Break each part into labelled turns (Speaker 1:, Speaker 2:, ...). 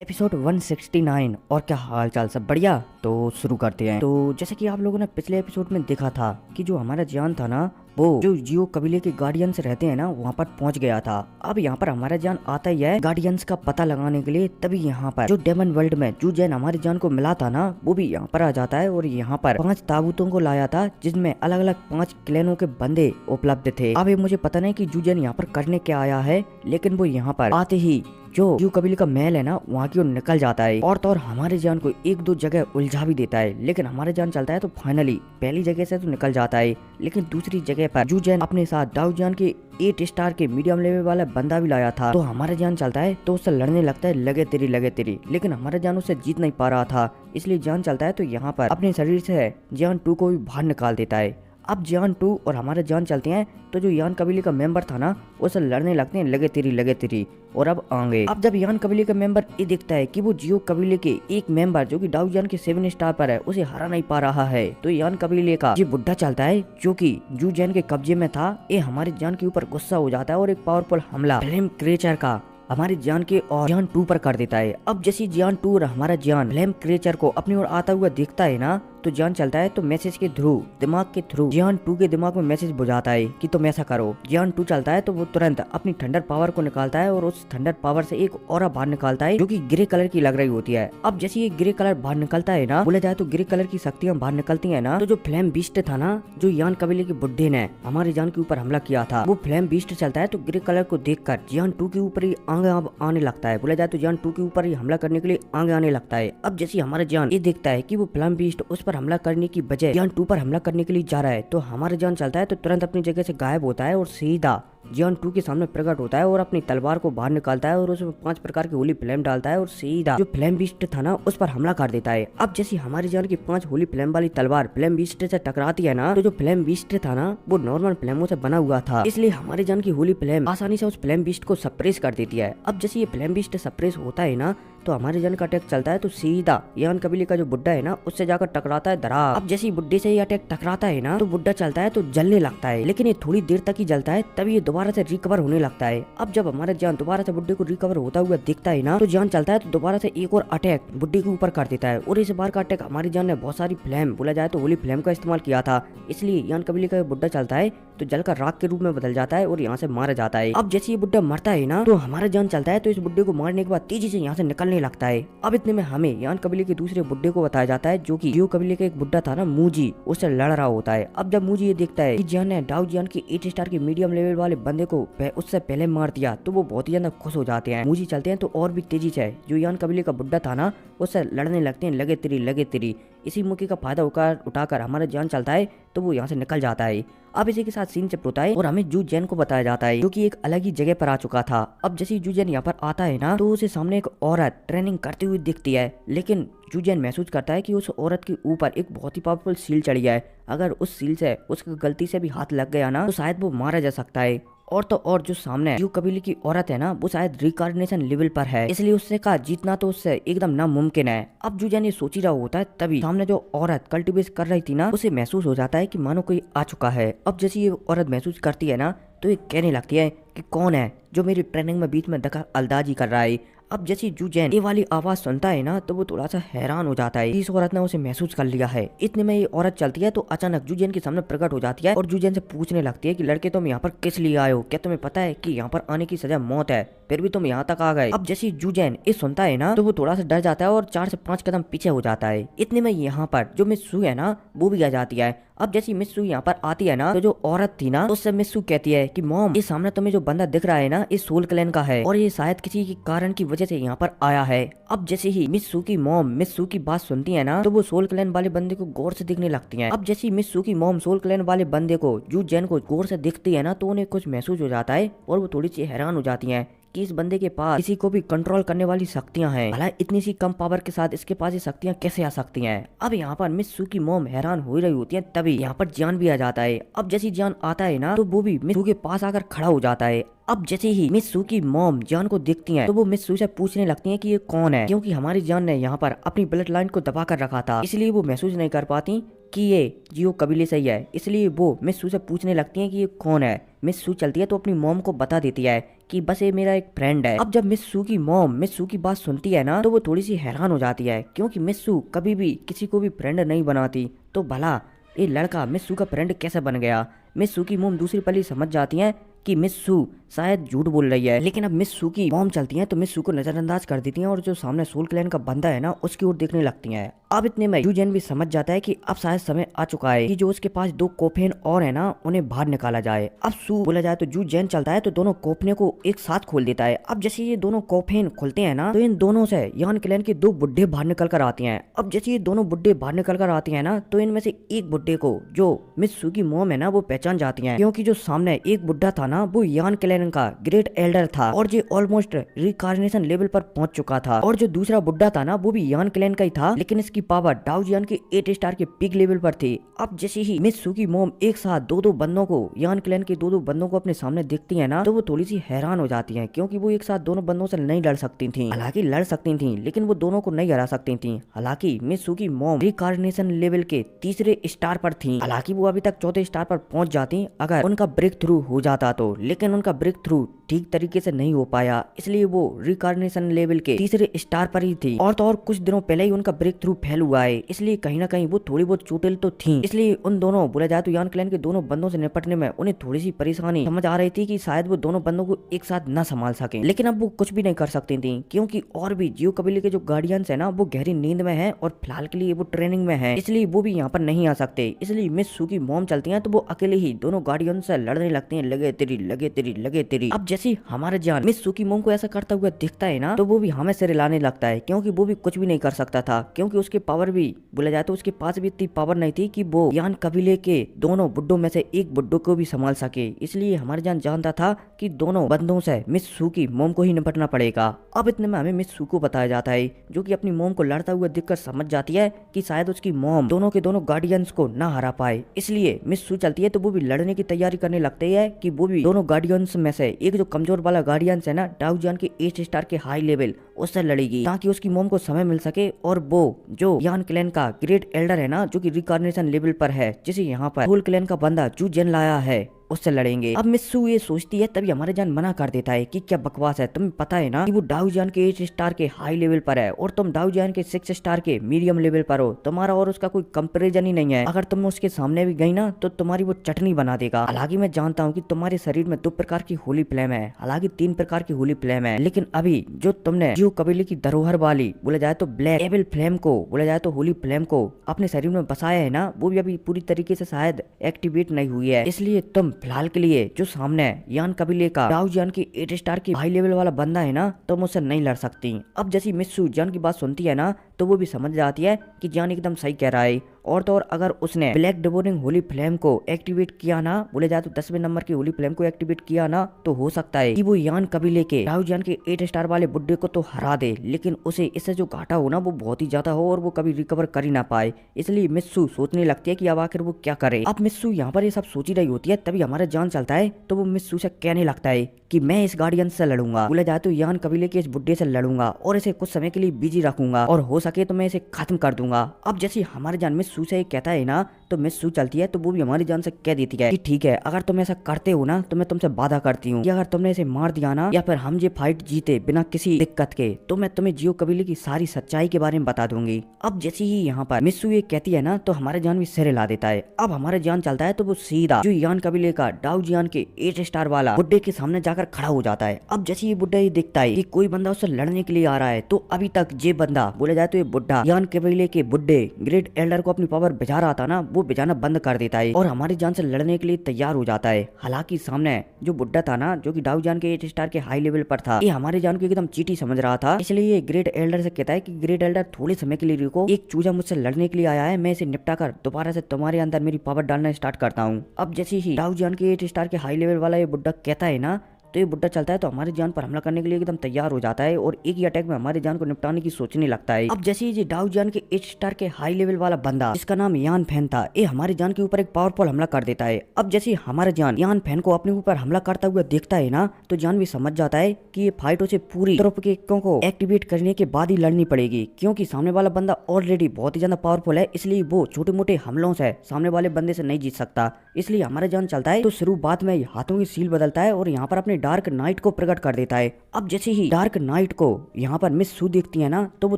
Speaker 1: Episode 169। और क्या हाल चाल, सब बढ़िया। तो शुरू करते हैं। तो जैसे कि आप लोगों ने पिछले एपिसोड में देखा था कि जो हमारा जान था ना, वो जो जियो कबीले के गार्डियंस रहते हैं ना, वहाँ पर पहुँच गया था। अब यहाँ पर हमारा जान आता ही है गार्डियंस का पता लगाने के लिए। तभी यहाँ पर जो डेमन वर्ल्ड में जो जैन हमारे जान को मिला था ना, वो भी यहाँ पर आ जाता है और यहाँ पर 5 ताबूतों को लाया था, जिसमें अलग अलग 5 क्लैनों के बंदे उपलब्ध थे। अब ये मुझे पता नहीं कि जूजैन यहाँ पर करने क्या आया है, लेकिन वो यहाँ पर आते ही जो जियो कबीले का महल है ना, वहाँ की ओर निकल जाता है और तो और हमारे जान को एक दो जगह उलझा भी देता है। लेकिन हमारे जान चलता है तो फाइनली पहली जगह से तो निकल जाता है, लेकिन दूसरी जगह पर जूजैन अपने साथ दाऊ जान के 8 स्टार के मीडियम लेवल वाला बंदा भी लाया था। तो हमारा जान चलता है तो उससे लड़ने लगता है, लगे तेरी। लेकिन हमारा जान उससे जीत नहीं पा रहा था, इसलिए जान चलता है तो यहाँ पर अपने शरीर से जान 2 को भी बाहर निकाल देता है। अब जान 2 और हमारे जान चलते हैं तो जो यान कबीले का मेंबर था ना, उससे लड़ने लगते हैं, लगे तेरी। और अब आगे अब जब यान कबीले का मेंबर ये देखता है कि वो जियो कबीले के एक मेंबर जो कि दाऊ जान के 7 स्टार पर है, उसे हरा नहीं पा रहा है, तो यान कबीले का ये बुड्ढा चलता है जो कि जू जैन के कब्जे में था, ये हमारे जान के ऊपर गुस्सा हो जाता है और एक पावरफुल हमला फ्लेम क्रिएचर का हमारे जान के और जान 2 पर कर देता है। अब जैसी जान 2 और हमारा जान फ्लेम क्रिएचर को अपनी ओर आता हुआ देखता है ना, तो जान चलता है तो मैसेज के थ्रू, दिमाग के थ्रू जान 2 के दिमाग में मैसेज बुझाता है कि तुम ऐसा करो। जान 2 चलता है तो वो तुरंत अपनी थंडर पावर को निकालता है और उस थंडर पावर से एक ऑरा बाहर निकालता है जो कि ग्रे कलर की लग रही होती है। अब जैसे ये ग्रे कलर बाहर निकलता है ना, बोला जाए तो ग्रे कलर की शक्तियां बाहर निकलती है ना, तो जो फ्लेम बीस्ट था ना, जो यान कबीले के बुड्ढे ने हमारे जान के ऊपर हमला किया था, वो फ्लेम बीस्ट चलता है तो ग्रे कलर को देखकर जान 2 के ऊपर ही आगे आने लगता है। बोला जाए तो जान 2 के ऊपर ही हमला करने के लिए आगे आने लगता है। अब जैसे हमारा जान ये देखता है कि वो फ्लेम बीस्ट उस पर हमला करने की बजाय जान 2 पर हमला करने के लिए जा रहा है, तो हमारा जान चलता है तो तुरंत अपनी जगह से गायब होता है और सीधा जान 2 के सामने प्रकट होता है और अपनी तलवार को बाहर निकालता है और उसमें 5 प्रकार की होली फ्लेम डालता है और सीधा जो फ्लेम बीस्ट था ना, उस पर हमला कर देता है। अब जैसी हमारी जान की 5 होली फ्लेम वाली तलवार फ्लेम बीस्ट से टकराती है ना, तो जो फ्लेम बीस्ट था ना, वो नॉर्मल फ्लेमों से बना हुआ था, इसलिए हमारी जान की होली फ्लेम आसानी से उस फ्लेम बीस्ट को सप्रेस कर देती है। अब जैसे ये फ्लेम बीस्ट सप्रेस होता है ना, तो हमारे जान का अटैक चलता है तो सीधा यान कबीले का जो बुड्ढा है ना, उससे जाकर टकराता है धरा। अब जैसे बुड्ढे से ये अटैक टकराता है ना, तो बुड्ढा चलता है तो जलने लगता है, लेकिन ये थोड़ी देर तक ही जलता है, तभी ये दोबारा से रिकवर होने लगता है। अब जब हमारा जान दोबारा से बुड्ढे को रिकवर होता हुआ दिखता है ना, तो जान चलता है तो दोबारा से एक और अटैक बुड्ढे के ऊपर कर देता है और इस बार का अटैक हमारी जान ने बहुत सारी फ्लेम, बोला जाए तो होली फ्लेम का इस्तेमाल किया था, इसलिए यान कबीले का बुड्ढा चलता है तो जलकर राख के रूप में बदल जाता है और यहाँ से मारा जाता है। अब जैसे ये बुड्ढा मरता है ना, तो हमारा जान चलता है तो इस बुड्ढे को मारने के बाद तेजी से यहाँ से निकलने लगता है। अब इतने में हमें यान कबीले के दूसरे बुड्ढे को बताया जाता है जो कि जियो कबीले का एक बुड्ढा था ना, मूजी, उससे लड़ रहा होता है। अब जब मूजी ये देखता है कि जान ने दाऊ जान के 8 स्टार के मीडियम लेवल वाले बंदे को उससे पहले मार दिया, तो वो बहुत ही ज्यादा खुश हो जाते हैं। मूजी चलते हैं तो और भी तेजी से जो यान कबीले का बुड्ढा था ना, उससे लड़ने लगते हैं, लगे तेरी। इसी मौके का फायदा उठाकर हमारा जान चलता है तो वो यहाँ से निकल जाता है। अब इसी के साथ सीन चिप्ट होता है और हमें जू जैन को बताया जाता है जो कि एक अलग ही जगह पर आ चुका था। अब जैसे जू जैन यहाँ पर आता है ना, तो उसे सामने एक औरत ट्रेनिंग करती हुई दिखती है, लेकिन जू जैन महसूस करता है कि उस औरत के ऊपर एक बहुत ही पावरफुल सील चढ़ गया है। अगर उस सील से उसकी गलती से भी हाथ लग गया ना, तो शायद वो मारा जा सकता है। और तो और जो सामने जियो कबीले की औरत है ना, वो शायद रिकार्डिनेशन लेवल पर है, इसलिए उससे का जीतना तो उससे एकदम नामुमकिन है। अब जूजैन ये सोच ही रहा होता है, तभी सामने जो औरत कल्टिवेट कर रही थी ना, उसे महसूस हो जाता है कि मानो कोई आ चुका है। अब जैसे ये औरत महसूस करती है ना, तो ये कहने लगती है कि कौन है जो मेरी ट्रेनिंग में बीच में दखल अंदाजी कर रहा है। अब जैसे जूजैन ये वाली आवाज सुनता है ना, तो वो थोड़ा सा हैरान हो जाता है, इस औरत ने उसे महसूस कर लिया है। इतने में ये औरत चलती है तो अचानक जूजैन के सामने प्रकट हो जाती है और जूजैन से पूछने लगती है कि लड़के तुम यहाँ पर किस लिए आए हो, क्या तुम्हें पता है कि यहाँ पर आने की सजा मौत है, फिर भी तुम यहाँ तक आ गए। अब जैसे जूजैन ये सुनता है ना, तो वो थोड़ा सा डर जाता है और 4 से 5 कदम पीछे हो जाता है। इतने में यहाँ पर जो मिस सू है ना, वो भी आ जाती है। अब जैसी मिस सू यहाँ पर आती है ना, तो जो औरत थी ना, उससे मिस सू कहती है कि मॉम, ये सामने तुम्हें जो बंदा दिख रहा है ना, ये सोल क्लैन का है और ये शायद किसी के कारण की वजह से यहाँ पर आया है। अब जैसे ही मिस सू की मॉम मिस सू की बात सुनती है ना, तो वो सोल क्लैन वाले बंदे को गौर से देखने लगती है। अब जैसी मिस सू की मॉम सोल क्लैन वाले बंदे को जू जैन को गौर से देखती है ना, तो उन्हें कुछ महसूस हो जाता है और वो थोड़ी सी हैरान हो जाती है कि इस बंदे के पास किसी को भी कंट्रोल करने वाली शक्तियां हैं। भला इतनी सी कम पावर के साथ इसके पास ये शक्तियां कैसे आ सकती हैं। अब यहाँ पर मिस सू की मॉम हैरान हो रही होती है, तभी यहाँ पर जान भी आ जाता है। अब जैसी जान आता है ना, तो वो भी मिस सू के पास आकर खड़ा हो जाता है। अब जैसे ही मिस सू की मॉम जान को देखती हैं, तो वो मिस सू से पूछने लगती हैं कि ये कौन है, क्योंकि हमारी जान ने यहाँ पर अपनी ब्लड लाइन को दबा कर रखा था, इसलिए वो महसूस नहीं कर पाती कि ये जियो कबीले से ही है, इसलिए वो मिस सू से पूछने लगती है कि ये कौन है। मिस सू चलती है तो अपनी मॉम को बता देती है कि बस ये मेरा एक फ्रेंड है। अब जब मिस सू की मॉम मिस सू की बात सुनती है ना, तो वो थोड़ी सी हैरान हो जाती है, क्योंकि मिस सू कभी भी किसी को भी फ्रेंड नहीं बनाती, तो भला ये लड़का मिस सू का फ्रेंड कैसे बन गया। मिस सू की मॉम दूसरी पली समझ जाती है कि मिस सू शायद झूठ बोल रही है, लेकिन अब मिस सू की मॉम चलती हैं तो मिस सू को नजरअंदाज कर देती हैं और जो सामने सोल क्लैन का बंदा है ना उसकी ओर देखने लगती हैं। अब इतने में जू जेन भी समझ जाता है कि अब शायद समय आ चुका है कि जो उसके पास 2 कोफेन और है ना उन्हें बाहर निकाला जाए। अब सू बोला जाए तो जू जेन चलता है तो दोनों कोफने को एक साथ खोल देता है। अब जैसे ये दोनों कोफेन खुलते हैं ना, तो इन दोनों से यान क्लैन के 2 बुड्ढे बाहर निकल कर आते हैं। अब जैसे ये दोनों बुड्ढे बाहर निकल कर आते हैं ना, तो इनमें से एक बुड्ढे को जो मिस सू की मॉम है ना वो पहचान जाती है, क्योंकि जो सामने एक बुड्ढा था ना वो यान क्लैन का ग्रेट एल्डर था और जो ऑलमोस्ट रिकार्नेशन लेवल पर पहुंच चुका था। और जो दूसरा बुड्ढा था ना वो भी यान क्लैन का ही था, लेकिन इसकी पावर डाउजियन के 8 स्टार के पीक लेवल पर थी। अब जैसे ही मिस सू की मॉम एक साथ 2-2 बंदों को यान क्लैन के 2-2 बंदों को अपने सामने देखती है ना, तो वो थोड़ी सी हैरान हो जाती है, क्योंकि वो एक साथ दोनों बंदों से नहीं लड़ सकती थी। हालांकि लड़ सकती थी लेकिन वो दोनों को नहीं हरा सकती थी। हालांकि मिस सू की मॉम रिकार्नेशन लेवल के 3रे स्टार पर थी। हालांकि वो अभी तक 4थे स्टार पर पहुंच जाती अगर उनका ब्रेक थ्रू हो जाता तो, लेकिन उनका ब्रेक थ्रू ठीक तरीके से नहीं हो पाया, इसलिए वो रिकार्नेशन लेवल के 3रे स्टार पर ही थी। और तो और कुछ दिनों पहले ही उनका ब्रेक थ्रू फेल हुआ है, इसलिए कहीं ना कहीं वो थोड़ी बहुत चोटिल तो थी। इसलिए उन दोनों बोला जाए तो यान क्लैन के दोनों बंदों से निपटने में उन्हें थोड़ी सी परेशानी समझ आ रही थी कि शायद वो दोनों बंदों को एक साथ न संभाल सके। लेकिन अब वो कुछ भी नहीं कर सकती थी, क्योंकि और भी जियो कबीले के जो गार्डियंस है ना वो गहरी नींद में है और फिलहाल के लिए वो ट्रेनिंग में है, इसलिए वो भी यहाँ पर नहीं आ सकते। इसलिए मिस सू की मॉम चलती है तो वो अकेले ही दोनों गार्डियंस से लड़ने लगती है, लगे तेरी लगे तेरी लगे तेरी। अब जैसे हमारा जान मिस सू की मॉम को ऐसा करता हुआ दिखता है ना, तो वो भी हमें सिर हिलाने लगता है, क्योंकि वो भी कुछ भी नहीं कर सकता था, क्योंकि उसके पावर भी बोला जाए तो उसके पास भी इतनी पावर नहीं थी कि वो यान कबीले के दोनों बुड्ढों में से एक बुड्ढो को भी संभाल सके। इसलिए हमारे जान जानता था कि दोनों बंदों से मिस सू की मॉम को ही निपटना पड़ेगा। अब इतने में हमें मिस सू को बताया जाता है, जो कि अपनी मॉम को लड़ता हुआ देखकर समझ जाती है कि शायद उसकी मॉम दोनों के दोनों गार्डियंस को ना हरा पाए। इसलिए मिस सू चलती है तो वो भी लड़ने की तैयारी करने लगते है कि वो भी दोनों गार्डियंस में से एक जो कमजोर वाला गार्डियंस है ना डाउजियन के 8 स्टार के हाई लेवल, उससे लड़ेगी, ताकि उसकी मॉम को समय मिल सके और वो जो यान क्लैन का ग्रेट एल्डर है ना जो कि रिकार्नेशन लेवल पर है, जिसे यहाँ पर सोल क्लैन का बंदा जू जेन लाया है, उससे लड़ेंगे। अब मिस सू ये सोचती है, तभी हमारे जान मना कर देता है कि क्या बकवास है, तुम्हें पता है ना कि वो डाउजियन के 8 स्टार के हाई लेवल पर है और तुम डाउजियन के 6 स्टार के मीडियम लेवल पर हो, तुम्हारा और उसका कोई कंपैरिजन ही नहीं है। अगर तुम उसके सामने भी गई ना तो तुम्हारी वो चटनी बना देगा। हालांकि मैं जानता हूँ कि तुम्हारे शरीर में 2 प्रकार की होली फ्लेम है, हालांकि 3 प्रकार की होली फ्लेम है, लेकिन अभी जो तुमने जियो कबीले की धरोहर वाली बोला जाए तो ब्लैक एविल फ्लेम को बोला जाए तो होली फ्लेम को अपने शरीर में बसाया है ना, वो भी अभी पूरी तरीके से शायद एक्टिवेट नहीं हुई है। इसलिए तुम फिलहाल के लिए जो सामने यान कबीले का डाउजियन की 8 स्टार की हाई लेवल वाला बंदा है ना, तुम उससे नहीं लड़ सकती। अब जैसी मिस सू जान की बात सुनती है ना, तो वो भी समझ जाती है कि जान एकदम सही कह रहा है। और तो और अगर उसने ब्लैक डिवोरिंग होली फ्लेम को एक्टिवेट किया ना, बोले जाए तो 10वें नंबर की होली फ्लेम को एक्टिवेट किया ना, तो हो सकता है कि वो यान कबीले के डाउजियन के 8 स्टार वाले बुड्ढे को तो हरा दे, लेकिन उसे इससे जो घाटा हो ना वो बहुत ही ज्यादा हो और वो कभी रिकवर कर ही ना पाए। इसलिए मिस सू सोचने लगती है कि अब आखिर वो क्या करे। अब मिस सू यहाँ पर ये सब सोच ही रही होती है, तभी हमारा जान चलता है तो वो मिस सू से कहने लगता है कि मैं इस गार्डियन से लड़ूंगा, बोला जाए तो यान कबीले के इस बुड्ढे से लड़ूंगा और इसे कुछ समय के लिए बिजी रखूंगा और हो सके तो मैं इसे खत्म कर दूंगा। अब जैसे हमारे जान मिस सू से कहता है ना, तो मिस सू चलती है तो वो भी हमारी जान से कह देती है कि ठीक है, अगर तुम ऐसा करते हो ना तो मैं तुमसे वादा करती हूँ कि अगर तुमने इसे मार दिया ना या फिर हम ये फाइट जीते बिना किसी दिक्कत के, तो मैं तुम्हें जियो कबीले की सारी सच्चाई के बारे में बता दूंगी। अब जैसे ही यहाँ पर मिस सू ये कहती है ना, तो हमारे जान भी सिर हिला देता है। अब हमारे जान चलता है तो वो सीधा जो यान कबीले का डाउजियन के 8 स्टार वाला बुड्ढे के सामने जाकर खड़ा हो जाता है। अब जैसे ये बुड्ढा ये दिखता है कि कोई बंदा उससे लड़ने के लिए आ रहा है, तो अभी तक ये बंदा बोला जाए तो ये बुड्ढा यान कबीले के बुड्ढे ग्रेट एल्डर को अपनी पावर भिजा रहा था ना, वो भिजाना बंद कर देता है और हमारी जान से लड़ने के लिए तैयार हो जाता है। हालांकि सामने जो बुड्ढा था ना जो कि डाउजियन के 8 स्टार के हाई लेवल पर था, ये हमारे जान को एकदम चीटी समझ रहा था। इसलिए ये ग्रेट एल्डर से कहता है कि ग्रेट एल्डर थोड़े समय के लिए रुको, एक चूजा मुझसे लड़ने के लिए आया है, मैं इसे निपटा कर दोबारा से तुम्हारे अंदर मेरी पावर डालना स्टार्ट करता हूँ। अब जैसे ही डाउजियन के 8 स्टार के हाई लेवल वाला ये बुड्ढा कहता है ना, तो ये बुड्ढा चलता है तो हमारी जान पर हमला करने के लिए एकदम तैयार हो जाता है और एक ही अटैक में हमारी जान को निपटाने की सोचने लगता है। अब जैसे ये डाउ जान के 8 स्टार के हाई लेवल वाला बंदा जिसका नाम यान फैन था, ये हमारी जान के ऊपर एक पावरफुल हमला कर देता है। अब जैसे हमारा जान यान फैन को अपने ऊपर हमला करता हुआ देखता है ना, तो जान भी समझ जाता है कि ये फाइट उसे पूरी तरह को एक्टिवेट करने के बाद ही लड़नी पड़ेगी, क्योंकि सामने वाला बंदा ऑलरेडी बहुत ही ज्यादा पावरफुल है, इसलिए वो छोटे मोटे हमलों से सामने वाले बंदे से नहीं जीत सकता। इसलिए हमारा जान चलता है तो शुरुआत में हाथों की सील बदलता है और यहाँ पर अपने डार्क नाइट को प्रकट कर देता है। अब जैसे ही डार्क नाइट को यहाँ पर मिस सू देखती है ना, तो वो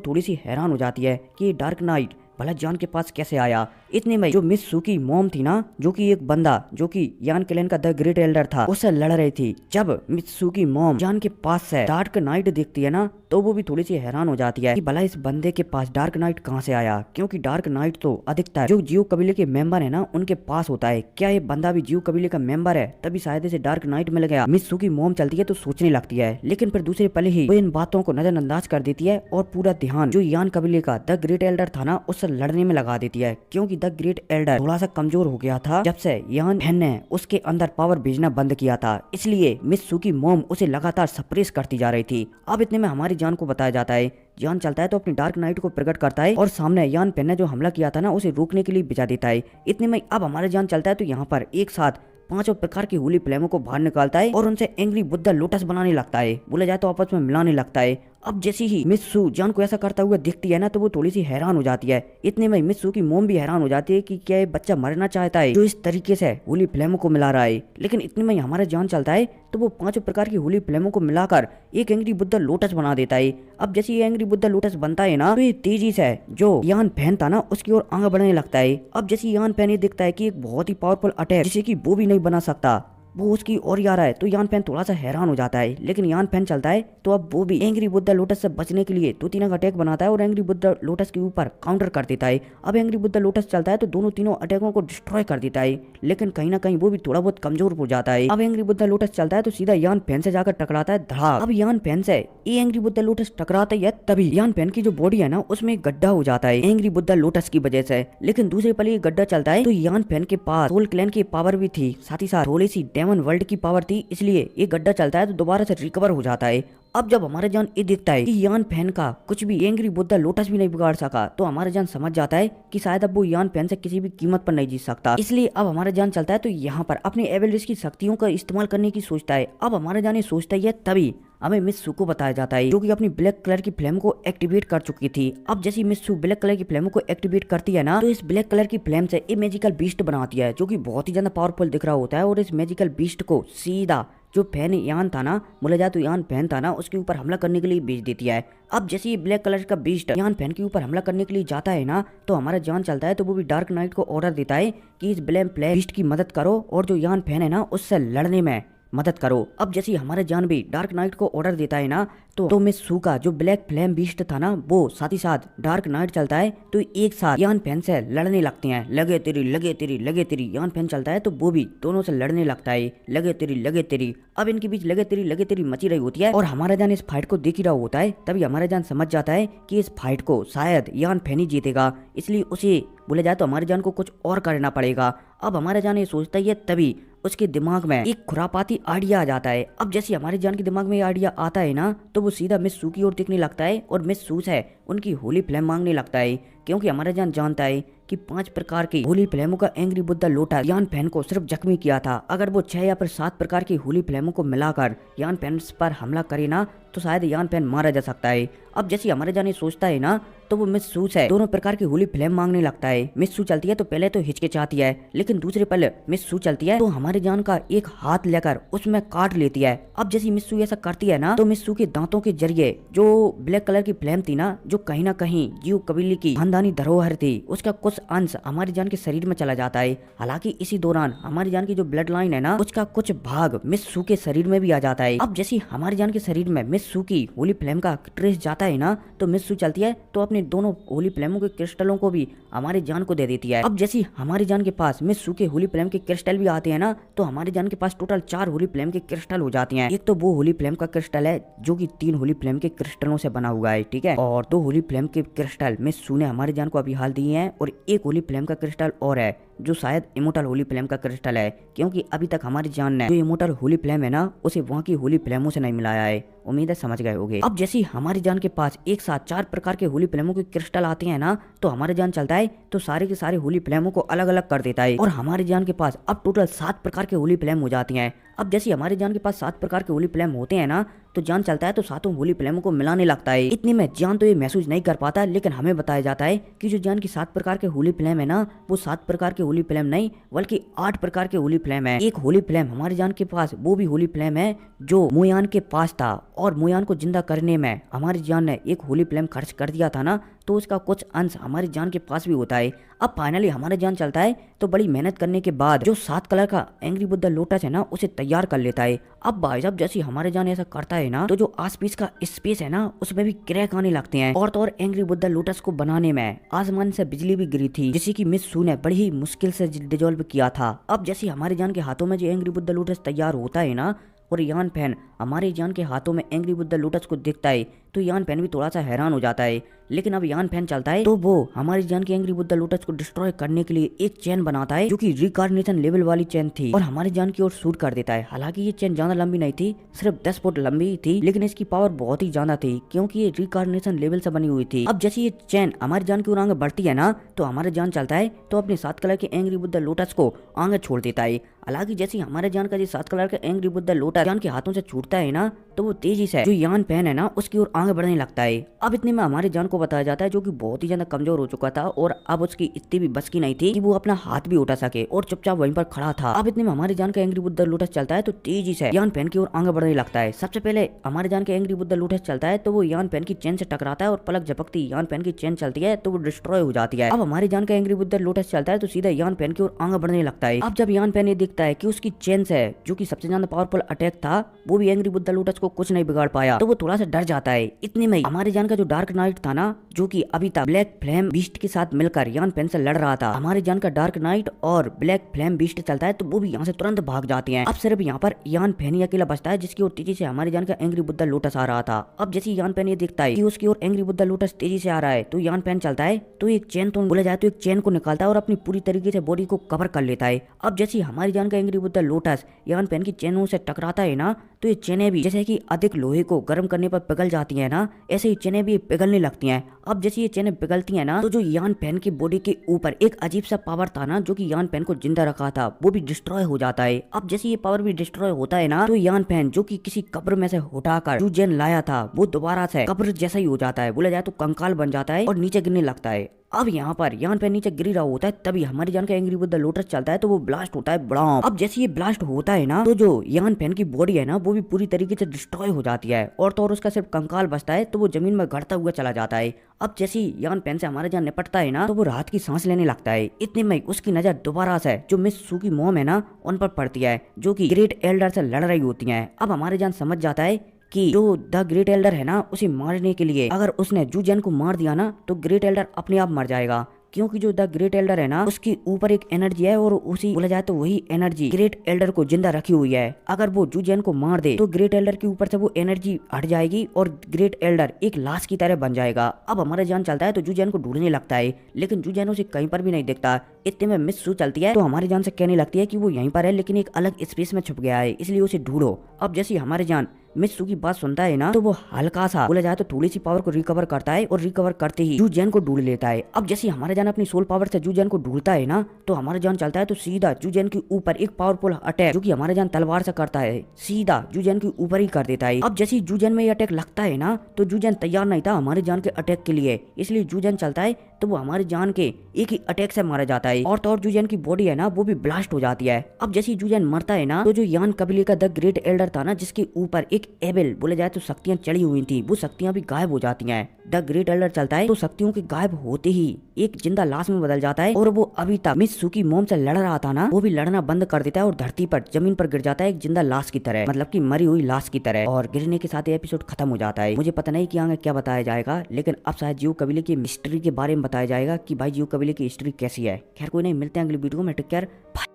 Speaker 1: थोड़ी सी हैरान हो जाती है कि डार्क नाइट भला जान के पास कैसे आया। इतने में जो मिस सू की मॉम थी ना, जो कि एक बंदा जो कि यान क्लैन का द ग्रेट एल्डर था, उससे लड़ रही थी। जब मिस सू की मॉम जान के पास से डार्क नाइट देखती है ना, तो वो भी थोड़ी सी हैरान हो जाती है कि भला इस बंदे के पास डार्क नाइट कहाँ से आया, क्योंकि डार्क नाइट तो अधिकतर जो जियो कबीले के मेंबर है ना उनके पास होता है। क्या ये बंदा भी जियो कबीले का मेंबर है, तभी शायद इसे डार्क नाइट मिल गया। मिस सू की मॉम चलती है तो सोचने लगती है, लेकिन फिर दूसरे पल ही वो इन बातों को नजरअंदाज कर देती है और पूरा ध्यान जो यान कबीले का द ग्रेट एल्डर था ना उससे लड़ने में लगा देती है, क्योंकि द ग्रेट एल्डर थोड़ा सा कमजोर हो गया था जब से यान फैन ने उसके अंदर पावर भेजना बंद किया था। इसलिए मिस सू की मॉम उसे लगातार सप्रेस करती जा रही थी। अब इतने में हमारी जान को बताया जाता है। यान चलता है तो अपनी डार्क नाइट को प्रकट करता है और सामने यान फैन ने जो हमला किया था ना उसे रोकने के लिए भिजा देता है। इतने में अब हमारे जान चलता है तो यहाँ पर एक साथ 5 प्रकार की होली फ्लेमों को बाहर निकालता है और उनसे एंग्री बुद्धा लोटस बनाने लगता है, बोला जाए तो आपस में मिलाने लगता है। अब जैसे ही मिस सू जान को ऐसा करता हुआ दिखती है ना, तो वो थोड़ी सी हैरान हो जाती है। इतने में मिस सू की मोम भी हैरान हो जाती है कि क्या ये बच्चा मरना चाहता है जो इस तरीके से होली फ्लेमों को मिला रहा है। लेकिन इतने में हमारा जान चलता है तो वो 5 प्रकार की होली फ्लेमों को मिलाकर एक एंग्री बुद्धा लोटस बना देता है। अब जैसे ये एंग्री बुद्धा लोटस बनता है ना, तो ये तेजी से जो यान फैन था ना उसकी ओर आगे बढ़ने लगता है। अब जैसे यान फैन ये दिखता है कि एक बहुत ही पावरफुल अटैक जिसे कि वो भी नहीं बना सकता, वो उसकी ओर आ रहा है, तो यान फैन थोड़ा सा हैरान हो जाता है। लेकिन यान फैन चलता है तो अब वो भी एंग्री बुद्धा लोटस से बचने के लिए 2-3 अटैक बनाता है और एंग्री बुद्धा लोटस के ऊपर काउंटर कर देता है। अब एंग्री बुद्धा लोटस चलता है तो दोनों तीनों अटैकों को डिस्ट्रॉय कर देता है, लेकिन कहीं ना कहीं वो भी थोड़ा बहुत कमजोर हो जाता है। अब एंग्री बुद्धा लोटस चलता है तो सीधा यान फैन से जाकर टकराता है धड़ाक। अब यान फैन से ये एंग्री बुद्धा लोटस टकराता है, तभी यान फैन की जो बॉडी है ना उसमें एक गड्ढा हो जाता है एंग्री बुद्धा लोटस की वजह से। लेकिन दूसरे पल ये गड्ढा चलता है तो यान फैन के पास सोल क्लैन की पावर भी थी, साथ ही साथ थोड़ी सी डेमन वर्ल्ड की पावर थी, इसलिए ये गड्ढा चलता है तो दोबारा से रिकवर हो जाता है। अब जब हमारा जान ये देखता है कि यान फैन का कुछ भी एंग्री बुद्धा लोटस भी नहीं बिगाड़ सका, तो हमारा जान समझ जाता है कि शायद अब वो यान फैन से किसी भी कीमत पर नहीं जीत सकता। इसलिए अब हमारा जान चलता है तो यहाँ पर अपने एबिलिटीज की शक्तियों का इस्तेमाल करने की सोचता है। अब हमारा जान ये सोचता है तभी हमें मिस सू को बताया जाता है, जो कि अपनी ब्लैक कलर की फ्लेम को एक्टिवेट कर चुकी थी। अब जैसे मिस सू ब्लैक कलर की फ्लेम को एक्टिवेट करती है ना, तो इस ब्लैक कलर की फ्लेम से एक मैजिकल बीस्ट बनाती है जो कि बहुत ही ज्यादा पावरफुल दिख रहा होता है, और इस मैजिकल बीस्ट को सीधा जो फैन यान था ना, बोला जाए तो यान फैन था ना, उसके ऊपर हमला करने के लिए भेज देती है। अब जैसे ये ब्लैक कलर का बीस्ट यान फैन के ऊपर हमला करने के लिए जाता है ना, तो हमारा जान चलता है तो वो भी डार्क नाइट को ऑर्डर देता है कि इस ब्लैक बीस्ट की मदद करो और जो यान फैन है ना उससे लड़ने में मदद करो। अब जैसे हमारा जान भी डार्क नाइट को ऑर्डर देता है ना, तो मिस सू का जो ब्लैक फ्लेम बीस्ट था ना, वो साथ ही साथ डार्क नाइट चलता है तो एक साथ यान फैन से लड़ने लगते हैं। लगे तेरी लगे तेरी लगे तेरी यान फैन चलता है तो वो भी दोनों से लड़ने लगता है, लगे तेरी लगे तेरी। अब इनके बीच लगे तेरी मची रही होती है और हमारा जान इस फाइट को देख ही रहा होता है। तभी हमारा जान समझ जाता है कि इस फाइट को शायद यान फैन ही जीतेगा, इसलिए उसे बोले जाए तो हमारे जान को कुछ और करना पड़ेगा। अब हमारा जान ये सोचता है तभी उसके दिमाग में एक खुरापाती आइडिया आ जाता है। अब जैसे हमारे जान के दिमाग में ये आइडिया आता है ना, तो वो सीधा मिस सू की ओर देखने लगता है और मिस सू से उनकी होली फ्लेम मांगने लगता है, क्योंकि हमारा जान जानता है कि 5 प्रकार की होली फ्लेमों का एंग्री बुद्धा लोटा यान फैन को सिर्फ जख्मी किया था। अगर वो 6 या फिर 7 प्रकार की होली फ्लेमों को मिलाकर यान फैन पर हमला करे ना, तो शायद यान फैन मारा जा सकता है। अब जैसे हमारे जान सोचता है ना, तो वो मिस सू से दोनों प्रकार की होली फ्लेम मांगने लगता है। मिस सू चलती है तो पहले तो हिचकिचाती है, लेकिन दूसरे पल मिस सू चलती है तो हमारे जान का एक हाथ लेकर उसमें काट लेती है। अब जैसे मिस सू ऐसा करती है ना, तो मिस सू के दांतों के जरिए जो ब्लैक कलर की फ्लेम थी ना, जो कहीं ना कहीं जियो कबीले की खानदानी धरोहर थी, उसका कुछ अंश हमारी जान के शरीर में चला जाता है। हालांकि इसी दौरान हमारी जान की जो ब्लड लाइन है ना, उसका कुछ भाग मिस सू के शरीर में भी आ जाता है। अब जैसे हमारी जान के शरीर में मिस सू की होली फ्लेम का ट्रेस जाता है ना, तो मिस सू चलती है तो अपने दोनों होली फ्लेमों के क्रिस्टलों को भी हमारी जान को दे देती है। अब जैसे हमारी जान के पास मिस सू के होली फ्लेम के क्रिस्टल भी आते हैं ना, तो हमारी जान के पास टोटल 4 होली फ्लेम के क्रिस्टल हो जाती हैं। एक तो वो होली फ्लेम का क्रिस्टल है जो कि 3 होली फ्लेम के क्रिस्टलों से बना हुआ है, ठीक है, और 2 होली फ्लेम के क्रिस्टल मिस सू ने हमारे जान को अभी हाल दिए हैं और एक होली फ्लेम का क्रिस्टल और है जो शायद इमोर्टल होली फ्लेम का क्रिस्टल है, क्योंकि अभी तक हमारी जान ने जो इमोर्टल होली फ्लेम है ना उसे वहाँ की होली फ्लेमों से नहीं मिलाया है। उम्मीद है समझ गए होंगे। अब जैसे हमारी जान के पास एक साथ 4 प्रकार के होली फ्लेमों के क्रिस्टल आते हैं ना तो हमारे जान चलता है तो सारे के सारे होली फ्लेमों को अलग अलग कर देता है और हमारी जान के पास अब टोटल 7 प्रकार के होली फ्लेम हो जाती हैं। अब जैसे हमारी जान के पास 7 प्रकार के होली फ्लेम होते हैं ना तो जान चलता है तो सातों होली फ्लेमों को मिलाने लगता है। इतने में जान तो ये महसूस नहीं कर पाता, लेकिन हमें बताया जाता है कि जो जान की 7 प्रकार के होली फ्लेम है ना वो 7 प्रकार के होली फ्लेम नहीं बल्कि 8 प्रकार के होली फ्लेम है। एक होली फ्लेम हमारी जान के पास वो भी होली फ्लेम है जो मोयान के पास था और मोयान को जिंदा करने में हमारी जान ने एक होली फ्लेम खर्च कर दिया था ना तो उसका कुछ अंश हमारी जान के पास भी होता है। अब फाइनली हमारा जान चलता है तो बड़ी मेहनत करने के बाद जो 7 कलर का एंग्री बुद्धा लोटस है ना उसे तैयार कर लेता है। अब भाई साहब जैसे हमारे जान ऐसा करता है ना तो जो आसपास का स्पेस है ना उसमें भी क्रैक आने लगते हैं और तो और एंग्री बुद्धा लोटस को बनाने में आसमान से बिजली भी गिरी थी जिसे की मिस सू ने बड़ी ही मुश्किल से डिजोल्व किया था। अब जैसे हमारे जान के हाथों में जो एंग्री बुद्धा लोटस तैयार होता है ना और यान फैन हमारे जान के हाथों में एंग्री बुद्धा लोटस को देखता है तो यान फैन भी थोड़ा सा हैरान हो जाता है। लेकिन अब यान फैन चलता है तो वो हमारी जान के एंग्री बुद्धा लोटस को डिस्ट्रॉय करने के लिए एक चेन बनाता है जो कि रिकार्नेशन लेवल वाली चेन थी और हमारी जान की ओर शूट कर देता है। हालांकि ये चेन ज्यादा लंबी नहीं थी, सिर्फ 10 फुट लंबी ही थी, लेकिन इसकी पावर बहुत ही ज्यादा थी क्योंकि ये रिकार्नेशन लेवल से बनी हुई थी। अब जैसे ये चेन हमारी जान की ओर आगे बढ़ती है ना तो हमारे जान चलता है तो अपने 7 कलर के एंग्री बुद्धा लोटस को आगे छोड़ देता है। हालांकि जैसे हमारे जान का जो 7 कलर का एंग्री बुद्धा लोटस जान के हाथों से छूटता है ना तो वो तेजी से जो यान फैन है ना उसकी ओर आगे बढ़ने लगता है। अब इतने में हमारे जान को बताया जाता है जो कि बहुत ही ज्यादा कमजोर हो चुका था और अब उसकी इतनी भी बस की नहीं थी कि वो अपना हाथ भी उठा सके और चुपचाप वहीं पर खड़ा था। अब इतने में हमारे जान का एंग्री बुद्धा लोटस चलता है तो तेजी से यान फैन की ओर आगे बढ़ने लगता है। सबसे पहले हमारे जान के एंग्री बुद्धा लोटस चलता है तो वो यान फैन की चेन से टकराता है और पलक झपकती यान फैन की चेन चलती है तो वो डिस्ट्रॉय हो जाती है। अब हमारे जान का एंग्री बुद्धा लोटस चलता है तो सीधा यान फैन की ओर आगे बढ़ने लगता है। अब जब यान फैन ये देखता है कि उसकी चेन से जो कि सबसे ज्यादा पावरफुल अटैक था वो भी एंग्री बुद्धा लोटस को कुछ नहीं बिगाड़ पाया तो वो थोड़ा सा डर जाता है। इतने में हमारे जान का जो डार्क नाइट था ना जो कि अभी तक ब्लैक फ्लेम बीस्ट के साथ मिलकर यान फैन से लड़ रहा था, हमारे जान का डार्क नाइट और ब्लैक फ्लेम बीस्ट चलता है तो वो भी यहाँ से तुरंत भाग जाते हैं। अब सिर्फ यहाँ पर यान फैन ही अकेला बचता है जिसकी ओर तेजी से हमारे जान का एंग्री बुद्धा लोटस आ रहा था। अब जैसे यान फैन ये देखता है कि उसकी ओर एंग्री बुद्धा लोटस तेजी से आ रहा है तो यान फैन चलता है तो एक चेन तो बोला जाए तो एक चेन को निकालता है और अपनी पूरी तरीके से बॉडी को कवर कर लेता है। अब जैसे हमारी जान का एंग्री बुद्धा लोटस यान फैन की चेनों से टकराता है ना तो ये चेनें भी जैसे कि अधिक लोहे को गर्म करने पर पिघल जाती हैं ना ऐसे ही चेनें भी पिघलने लगती हैं। अब जैसे ये चेनें पिघलती हैं ना तो जो यान फैन की बॉडी के ऊपर एक अजीब सा पावर था ना जो कि यान फैन को जिंदा रखा था वो भी डिस्ट्रॉय हो जाता है। अब जैसे ये पावर भी डिस्ट्रॉय होता है ना तो यान फैन जो कि किसी कब्र में से उठाकर जो जेन लाया था वो दोबारा से कब्र जैसा ही हो जाता है, बोला जाए तो कंकाल बन जाता है और नीचे गिरने लगता है। अब यहाँ पर यान फैन नीचे गिर रहा होता है तभी हमारी जान का एंग्री बुद्धा लोटस चलता है तो वो ब्लास्ट होता है ब्लाम। अब जैसे ये ब्लास्ट होता है ना तो जो यान फैन की बॉडी है ना वो भी पूरी तरीके से डिस्ट्रॉय हो जाती है और तो और उसका सिर्फ कंकाल बचता है तो वो जमीन में गड़ता हुआ चला जाता है। अब जैसे यान फैन से हमारा जान निपटता है ना तो वो राहत की सांस लेने लगता है। इतने में उसकी नजर दोबारा से जो मिस सू की मॉम है ना उन पर पड़ती है जो कि ग्रेट एल्डर से लड़ रही होती है। अब हमारे जान समझ जाता है कि जो द ग्रेट एल्डर है ना उसे मारने के लिए अगर उसने जू जैन को मार दिया ना तो ग्रेट एल्डर अपने आप मर जाएगा, क्योंकि जो द ग्रेट एल्डर है ना उसके ऊपर एक एनर्जी है और उसी बोला जाए तो वही एनर्जी ग्रेट एल्डर को जिंदा रखी हुई है। अगर वो जू जैन को मार दे तो ग्रेट एल्डर के ऊपर से वो एनर्जी हट जाएगी और ग्रेट एल्डर एक लाश की तरह बन जाएगा। अब हमारा जान चलता है तो जू जैन को ढूंढने लगता है लेकिन जू जैन उसे कहीं पर भी नहीं दिखता। इतने में मिस सू चलती है तो हमारे जान से कहने लगती है कि वो यहीं पर है लेकिन एक अलग स्पेस में छुप गया है इसलिए उसे ढूंढो। अब जैसे हमारे जान मिस सू की बात सुनता है ना तो वो हल्का सा बोला जाए तो थोड़ी सी पावर को रिकवर करता है और रिकवर करते ही जू जैन को ढूंढ लेता है। अब जैसे हमारे जान अपनी सोल पावर से जू जैन को ढूंढता है ना तो हमारा जान चलता है तो सीधा जू जैन के ऊपर एक पावरफुल अटैक जो कि हमारे जान तलवार से करता है सीधा जू जैन के ऊपर ही कर देता है। अब जैसे जू जैन में ये अटैक लगता है ना तो जू जैन तैयार नहीं था हमारे जान के अटैक के लिए, इसलिए जू जैन चलता है तो वो हमारे जान के एक ही अटैक से मारा जाता है और तो और जू जैन की बॉडी है ना वो भी ब्लास्ट हो जाती है। अब जैसे जू जैन मरता है ना तो जो यान कबीले का द ग्रेट एल्डर था ना जिसके ऊपर एक एबल बोले जाए तो शक्तियां चढ़ी हुई थी वो शक्तियां भी गायब हो जाती हैं। द ग्रेट एल्डर चलता है तो शक्तियों के गायब होते ही एक जिंदा लाश में बदल जाता है और वो अभी तक मिस सू की मोम से लड़ रहा था ना वो भी लड़ना बंद कर देता है और धरती पर जमीन पर गिर जाता है एक जिंदा लाश की तरह, मतलब कि मरी हुई लाश की तरह, और गिरने के साथ ये एपिसोड खत्म हो जाता है। मुझे पता नहीं कि आगे क्या बताया जाएगा लेकिन अब शायद जियो कबीले की मिस्ट्री के बारे में बताया जाएगा कि भाई जियो कबीले की हिस्ट्री कैसी है। खैर कोई नहीं, मिलते हैं अगली वीडियो में, टेक केयर, बाय।